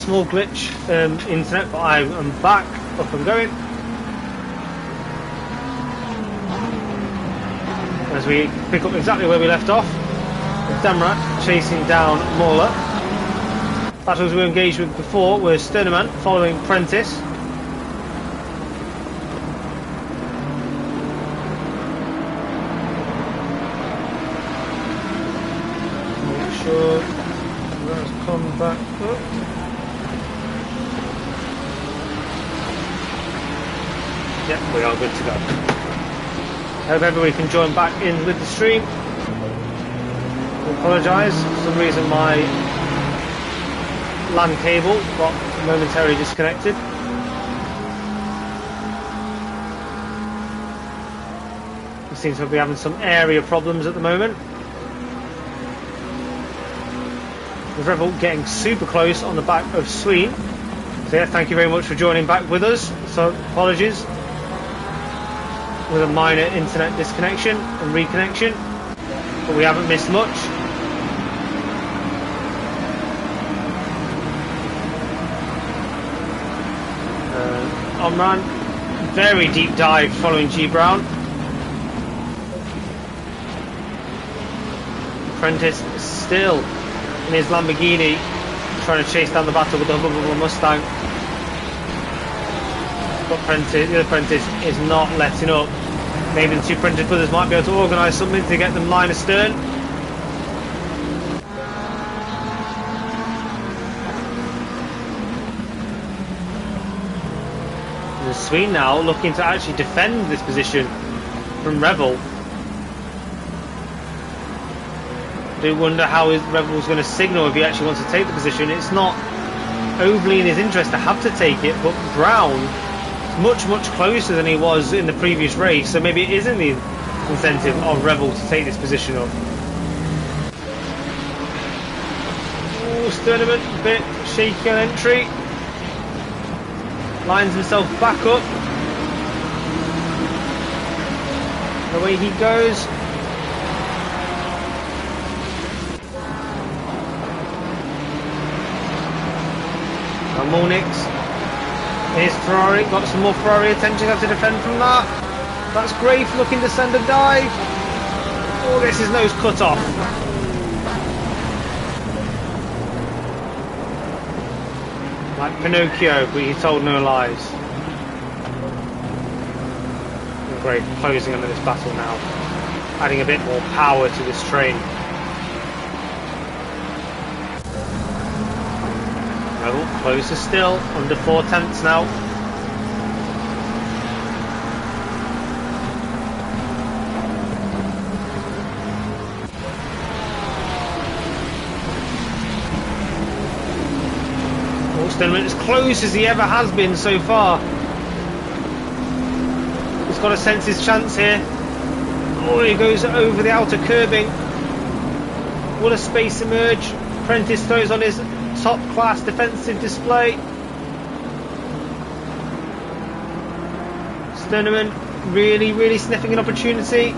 Small glitch internet, but I am back up and going as we pick up exactly where we left off with Damrat chasing down Mauler. Battles we were engaged with before were Sterneman following Prentice. Make sure that's come back up. Yep, we are good to go. Hope everybody can join back in with the stream. I apologise, for some reason my LAN cable got momentarily disconnected. We seem to be having some area problems at the moment. With Revel getting super close on the back of Sween. So yeah, thank you very much for joining back with us. So apologies with a minor internet disconnection and reconnection, but we haven't missed much. Omran, very deep dive following G Brown. Prentice still in his Lamborghini trying to chase down the battle with the Hubba Mustang. But Prentice, the other Prentice is not letting up. Maybe the two Prentice brothers might be able to organise something to get them line astern. And Sween now looking to actually defend this position from Revel. I do wonder how Revel's going to signal if he actually wants to take the position. It's not overly in his interest to have to take it, but Brown much closer than he was in the previous race, so maybe it isn't the incentive of Revel to take this position up. Oh, Sterneman, a bit shaky on entry, lines himself back up, away he goes. And Molnix. Here's Ferrari, got some more Ferrari attention, have to defend from that. That's Grafe looking to send a dive. Oh, this is nose cut off. Like Pinocchio, but he told no lies. And Grafe closing under this battle now, adding a bit more power to this train. Closer still, under 4 tenths now. Sterneman as close as he ever has been so far. He's got to sense his chance here. Oh, he goes over the outer curbing. What a space emerge. Prentice throws on his top class defensive display. Sterneman really sniffing an opportunity.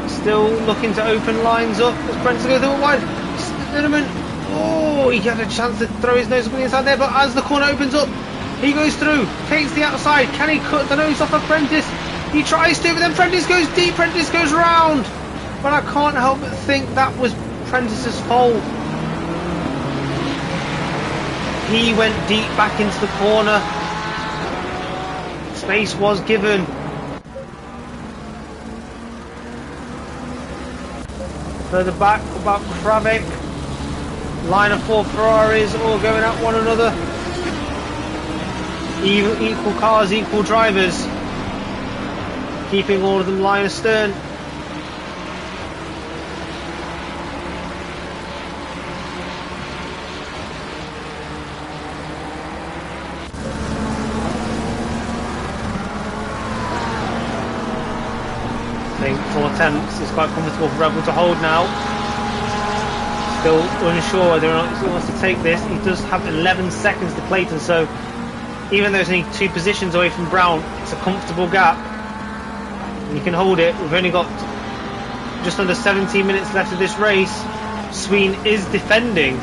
Still looking to open lines up as Prentice goes through wide. Sterneman, oh, he had a chance to throw his nose up inside there, but as the corner opens up, he goes through, takes the outside. Can he cut the nose off of Prentice? He tries to, but then Prentice goes deep, Prentice goes round. But I can't help but think that was Prentice's fault. He went deep back into the corner. Space was given. Further back about Kravik. Line of 4 Ferraris all going at one another. Equal cars, equal drivers. Keeping all of them line astern. I think 4 tenths is quite comfortable for Rebel to hold now. Still unsure whether or not he wants to take this. He does have 11 seconds to Clayton, so even though he's only 2 positions away from Brown, it's a comfortable gap. And you can hold it. We've only got just under 17 minutes left of this race. Sween is defending.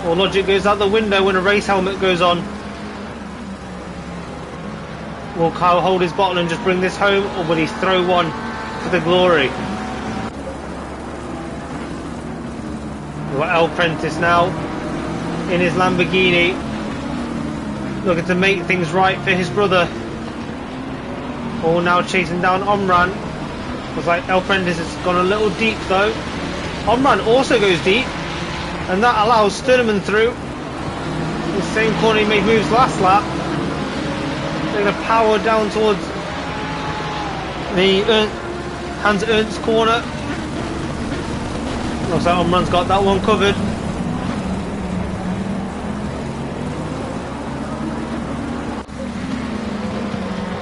All logic goes out the window when a race helmet goes on. Will Kyle hold his bottle and just bring this home, or will he throw one for the glory? We've got El Prentice now in his Lamborghini, looking to make things right for his brother. All now chasing down Omran. Looks like El Prentice has gone a little deep though. Omran also goes deep, and that allows Sturneman through. The same corner he made moves last lap. They're going to power down towards the Hans Ernst corner. Looks like Omran's got that one covered.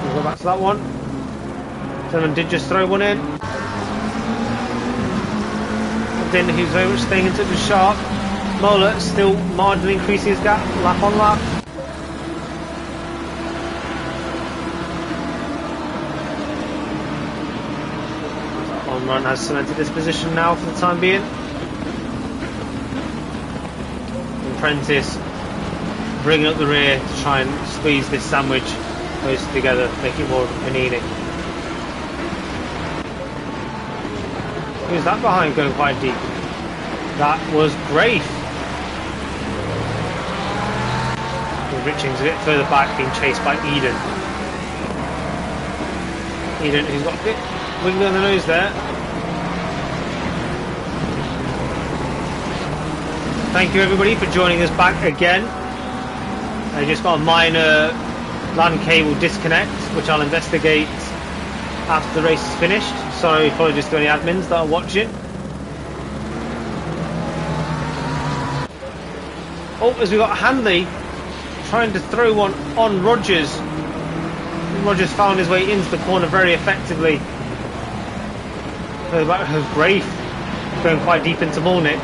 We'll go back to that one. Sturneman did just throw one in. Didn't, he was very much staying in touch with Sharp. Moeller still marginally increasing his gap, lap on lap. Omran has cemented this position now for the time being. Prentice bringing up the rear to try and squeeze this sandwich closer together, make it more of a panini. Who's that behind going quite deep? That was Grafe. Richings a bit further back, being chased by Eden. Eden, who's got a bit wiggly on the nose there. Thank you everybody for joining us back again. I just got a minor LAN cable disconnect, which I'll investigate after the race is finished. Sorry, apologies to any admins that are watching. Oh, as we got Hanley trying to throw one on Rogers. Rogers found his way into the corner very effectively. Grafe going quite deep into Molnix.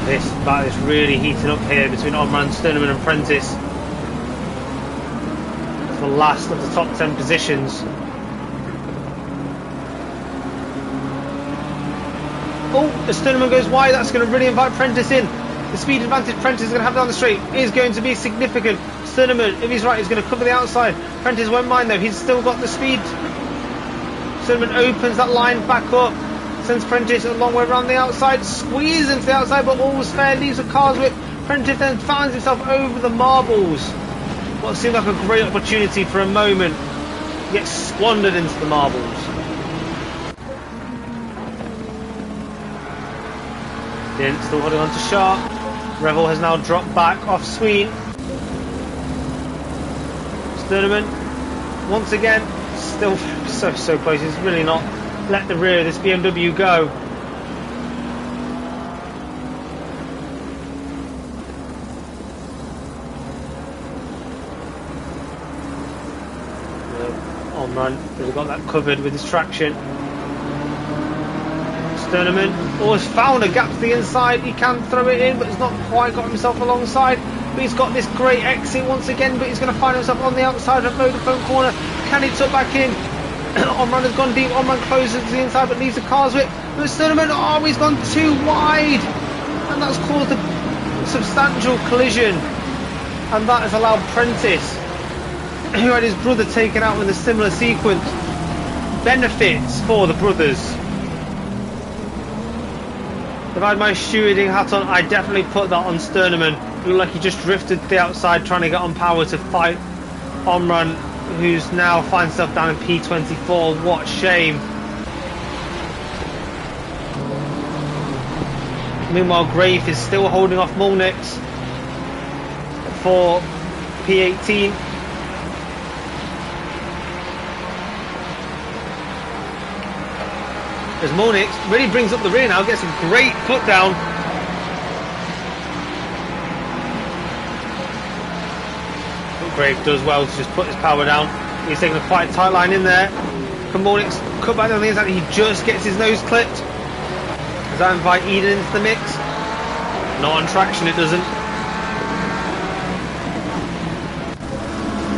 This battle is really heating up here between Omran, Sturneman and Prentice. It's the last of the top 10 positions. Oh, as Sturneman goes wide, that's going to really invite Prentice in. The speed advantage Prentice is going to have down the straight is going to be significant. Sturneman, if he's right, is going to cover the outside. Prentice won't mind though, he's still got the speed. Sturneman opens that line back up, sends Prentice a long way around the outside, squeezes into the outside, but all was fair, leaves a car's whip. Prentice then finds himself over the marbles. What seemed like a great opportunity for a moment, gets squandered into the marbles. Dent still holding on to Sharp. Revel has now dropped back off Sween. Sturneman, once again, still so close. He's really not let the rear of this BMW go. Omran has got that covered with his traction. Sturneman has found a gap to the inside. He can throw it in, but he's not quite got himself alongside. But he's got this great exit once again, but he's going to find himself on the outside of Vodafone corner. Can he tuck back in? Omran has gone deep. Omran closes to the inside, but leaves the cars with. But Sturneman, he's gone too wide, and that's caused a substantial collision. And that has allowed Prentice, who had his brother taken out in a similar sequence, benefits for the brothers. If I had my stewarding hat on, I definitely put that on Sturneman. It looked like he just drifted to the outside trying to get on power to fight Omran, who's now finds himself down in P24. What a shame. Meanwhile, Grafe is still holding off Molnix for P18. As Molnix really brings up the rear now, gets a great put down. But Grafe does well to just put his power down. He's taking a quite tight line in there. Can Molnix cut back down the inside? He just gets his nose clipped. Does that invite Eden into the mix? Not on traction, it doesn't.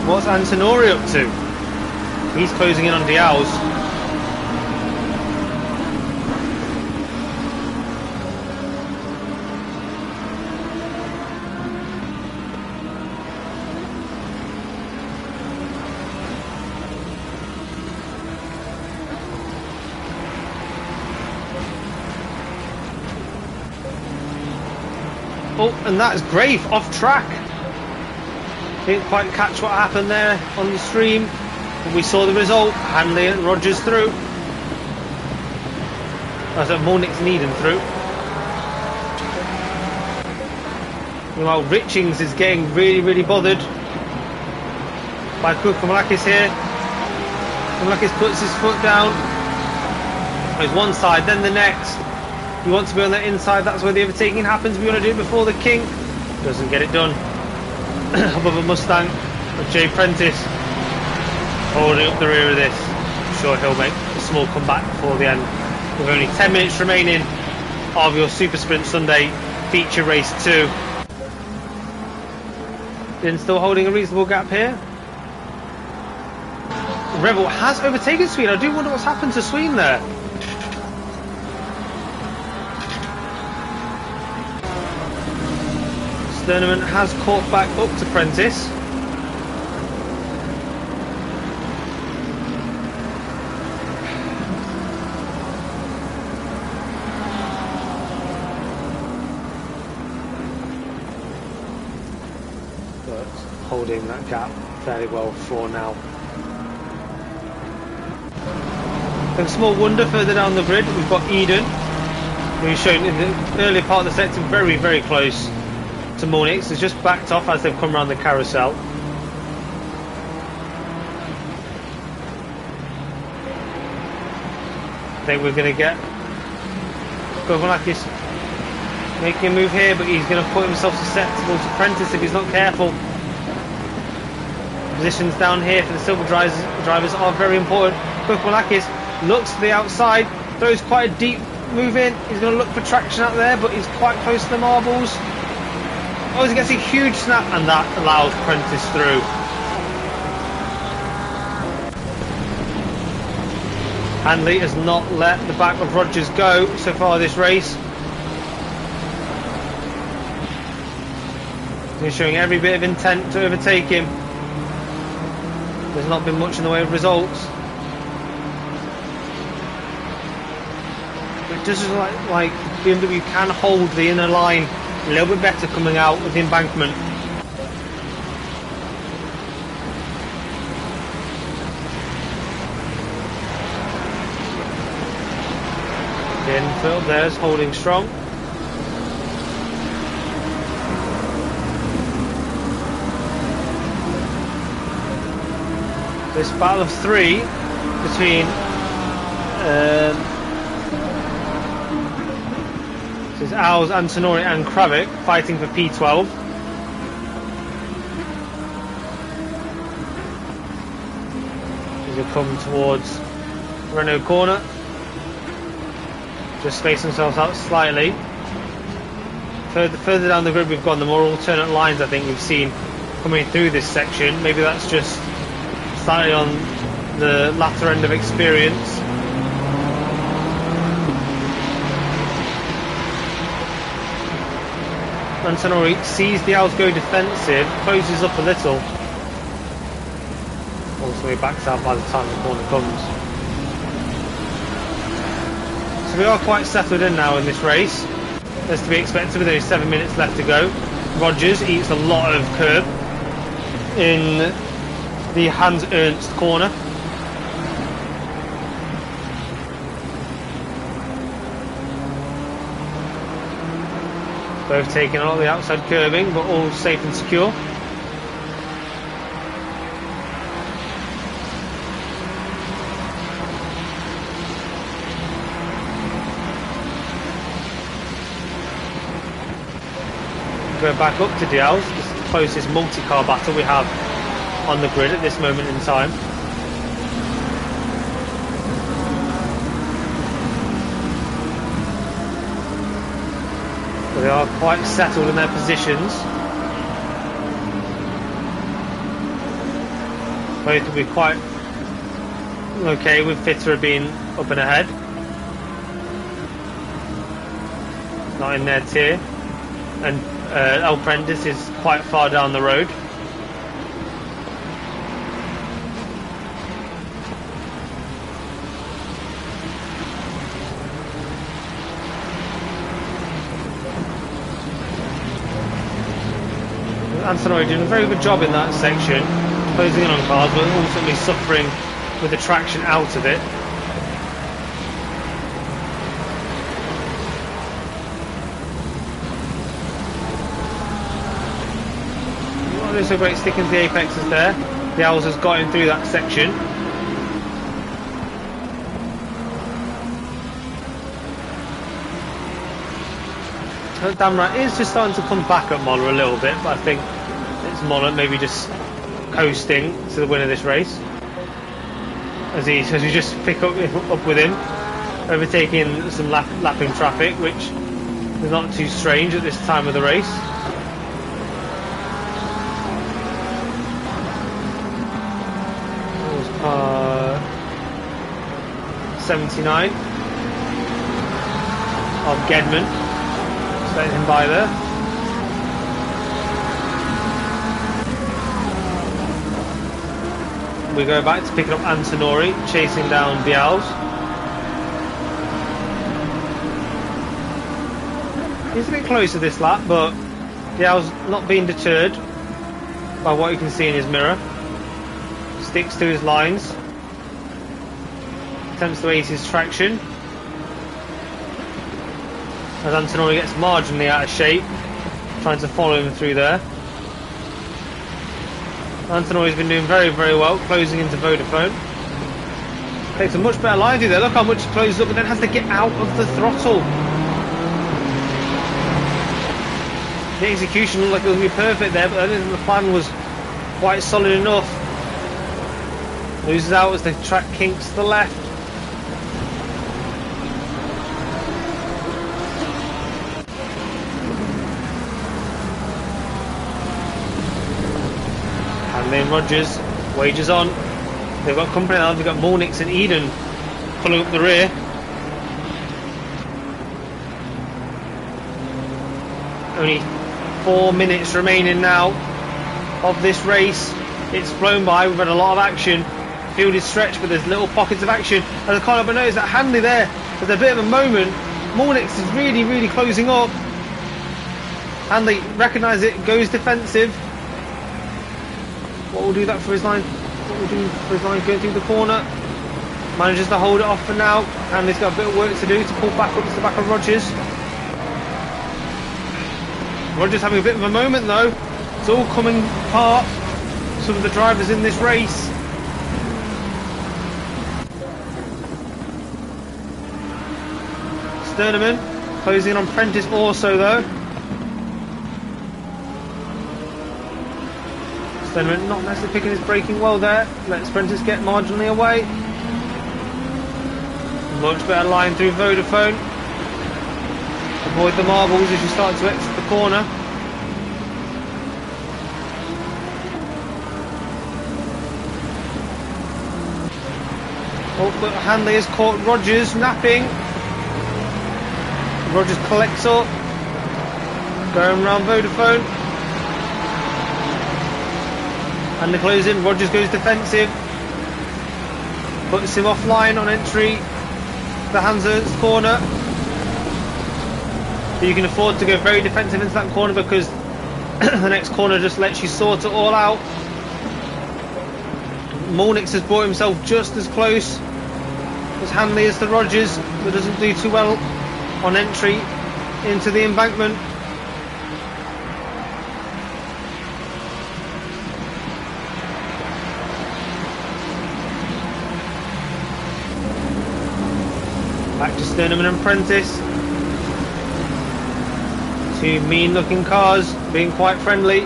What's Antonori up to? He's closing in on Diaz. Oh, and that is Grave off track. Didn't quite catch what happened there on the stream, but we saw the result. Hanley and Rogers through. That's at Mornick's Needham through. Meanwhile, Richings is getting really bothered by Kukamalakis here. Kukamalakis puts his foot down. There's one side, then the next. You want to be on that inside, that's where the overtaking happens. We want to do it before the King. Doesn't get it done. Above a Mustang of Jay Prentice holding up the rear of this. I'm sure he'll make a small comeback before the end. With only 10 minutes remaining of your Super Sprint Sunday feature race 2. Then still holding a reasonable gap here. Rebel has overtaken Sween. I do wonder what's happened to Sween there. Sterneman has caught back up to Prentice. But holding that gap fairly well for now. A small wonder further down the grid, we've got Eden, who's shown in the earlier part of the sector very close to Mornix. Has just backed off as they've come around the carousel. I think we're going to get Kovalakis making a move here, but he's going to put himself susceptible to Prentice if he's not careful. Positions down here for the silver drivers are very important. Kovalakis looks to the outside, throws quite a deep move in. He's going to look for traction out there, but he's quite close to the marbles. Oh, he gets a huge snap, and that allows Prentice through. Hanley has not let the back of Rogers go so far this race. He's showing every bit of intent to overtake him. There's not been much in the way of results. But just like BMW can hold the inner line a little bit better coming out of the embankment. The infield there's holding strong. This battle of 3 between this is Owls, Antonori and Kravik fighting for P12. As they come towards Renault corner, just space themselves out slightly. Further down the grid we've got the more alternate lines I think we've seen coming through this section. Maybe that's just slightly on the latter end of experience. Antonori sees the Owls go defensive, closes up a little. Also he backs out by the time the corner comes. So we are quite settled in now in this race, as to be expected with only 7 minutes left to go. Rogers eats a lot of curb in the Hans Ernst corner. Both taking a lot of the outside curbing, but all safe and secure. Go back up to Diaz, the closest multi-car battle we have on the grid at this moment in time. But they are quite settled in their positions. Both will be quite okay with Fitterer being up and ahead. Not in their tier. And El Prentice is quite far down the road. Antonori doing a very good job in that section, closing in on cars, but ultimately suffering with the traction out of it. Not doing so great sticking to the apexes there. The Owls has got him through that section. Damrat is just starting to come back at Moller a little bit, but I think it's Moller maybe just coasting to the win of this race as we just pick up with him, overtaking some lapping traffic, which is not too strange at this time of the race. That was car 79 of Gedman. Letting him by there. We go back to picking up Antonori, chasing down the Owls. He's a bit closer this lap, but the Owls not being deterred by what you can see in his mirror. Sticks to his lines. Attempts to ace his traction. As Antonori gets marginally out of shape, trying to follow him through there. Antonori's been doing very, very well, closing into Vodafone. Takes a much better line through there. Look how much he closes up, but then has to get out of the throttle. The execution looked like it was going to be perfect there, but I think the plan was quite solid enough. Loses out as the track kinks to the left. And then Rogers wages on. They've got company now. They've got Mornix and Eden pulling up the rear. Only 4 minutes remaining now of this race. It's flown by. We've had a lot of action. Field is stretched, but there's little pockets of action. And I can't help but notice that Hanley there, there's a bit of a moment. Mornix is really, really closing up. Hanley recognises it, goes defensive. What will do that for his line? What will do for his line going through the corner? Manages to hold it off for now. Hanley's got a bit of work to do to pull back up to the back of Rogers. Rogers having a bit of a moment though. It's all coming apart. Some of the drivers in this race. Sterneman closing in on Prentice also though. Sterneman not necessarily picking his braking well there. Lets Prentice get marginally away. Much better line through Vodafone. Avoid the marbles as you start to exit the corner. Oh, but Hanley has caught Rogers napping. Rogers collects up. Going around Vodafone. And the close in. Rogers goes defensive. Puts him offline on entry. The Hansa's corner. But you can afford to go very defensive into that corner because the next corner just lets you sort it all out. Mornix has brought himself just as close as Hanley as to Rogers, but doesn't do too well on entry into the embankment. Back to Sterneman and Prentice. Two mean looking cars being quite friendly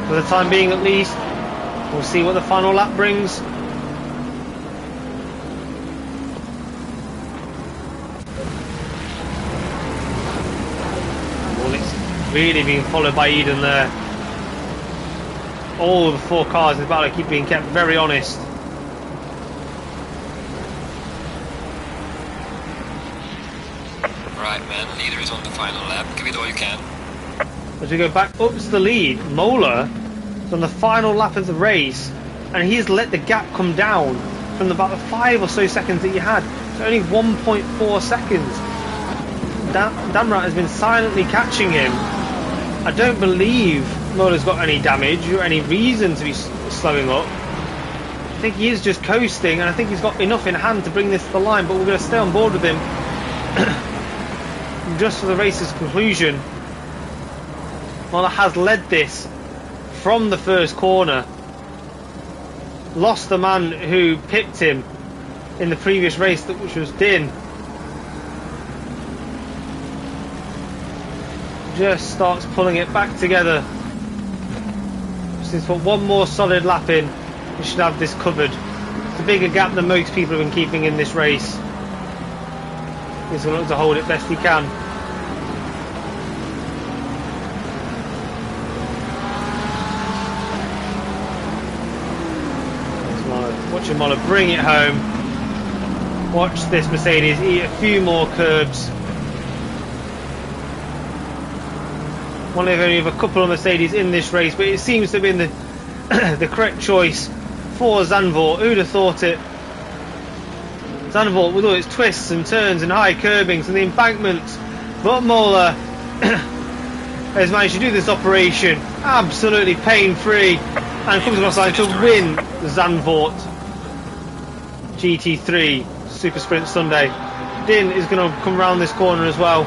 for the time being at least. We'll see what the final lap brings. Well, it's really being followed by Eden there. All the four cars in the battle keep being kept very honest. Right, man, leader is on the final lap. Give it all you can. As we go back up to the lead, Mola is on the final lap of the race, and he's let the gap come down from about the 5 or so seconds that you had to only 1.4 seconds. Damrat has been silently catching him I don't believe Muller's got any damage or any reason to be slowing up. I think he is just coasting, and I think he's got enough in hand to bring this to the line, but we're going to stay on board with him just for the race's conclusion. Muller has led this from the first corner, lost the man who pipped him in the previous race, which was Din. Just starts pulling it back together. Just needs to put one more solid lap in. We should have this covered. It's a bigger gap than most people have been keeping in this race. He's going to look to hold it best he can. Watch Muller bring it home. Watch this Mercedes eat a few more curbs. One of only a couple of Mercedes in this race, but it seems to have been the correct choice for Zandvoort. Who'd have thought it? Zandvoort with all its twists and turns and high curbings and the embankments, but Muller has managed to do this operation absolutely pain-free and comes across the line to win the Zandvoort GT3 Super Sprint Sunday. Din is going to come around this corner as well.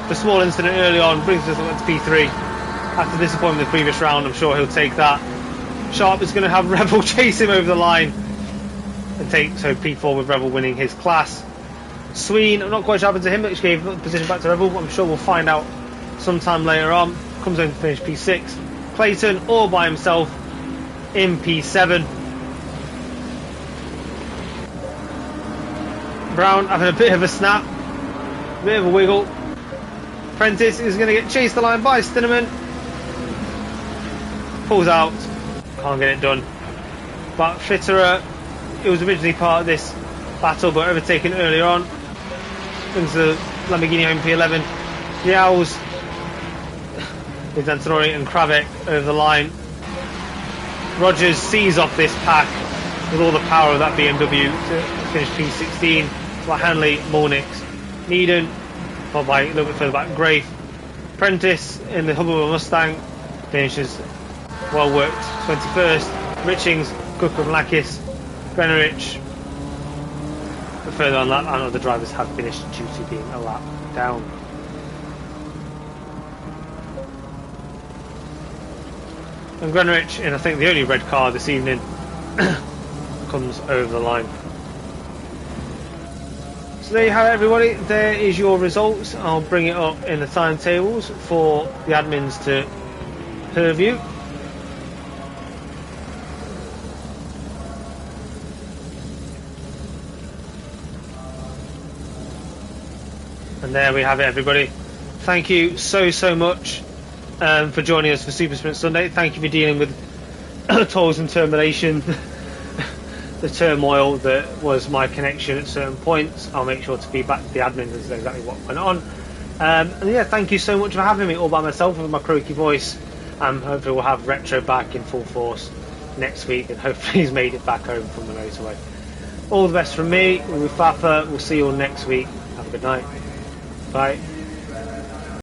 The small incident early on brings us up to P3. After the disappointment of the previous round, I'm sure he'll take that. Sharp is going to have Rebel chase him over the line and take P4 with Rebel winning his class. Sween, I'm not quite sure what happened to him, which gave the position back to Rebel, but I'm sure we'll find out sometime later on. Comes home to finish P6. Clayton all by himself in P7. Brown having a bit of a snap, a bit of a wiggle. Prentice is going to get chased the line by Stinneman. Pulls out, can't get it done. But Fitterer, it was originally part of this battle but overtaken earlier on. Brings the Lamborghini home P11. The Owls with Antonori and Kravik over the line. Rogers sees off this pack with all the power of that BMW to finish P16. By Hanley, Mornix, Needon, followed by a little bit further back Grafe. Prentice in the Hubble Mustang finishes well worked 21st. Richings, Cooker and Lakis, Grenrich. But further on that, I know the drivers have finished due to being a lap down. And Grenrich, in I think the only red car this evening, comes over the line. So there you have it, everybody. There is your results. I'll bring it up in the timetables for the admins to purview. And there we have it, everybody. Thank you so much for joining us for Super Sprint Sunday. Thank you for dealing with toils and tribulation. The turmoil that was my connection at certain points. I'll make sure to feedback to the admin as to exactly what went on. And yeah, thank you so much for having me all by myself with my croaky voice. Hopefully we'll have Retro back in full force next week, and hopefully he's made it back home from the motorway. All the best from me with Fafa. We'll see you all next week. Have a good night. Bye.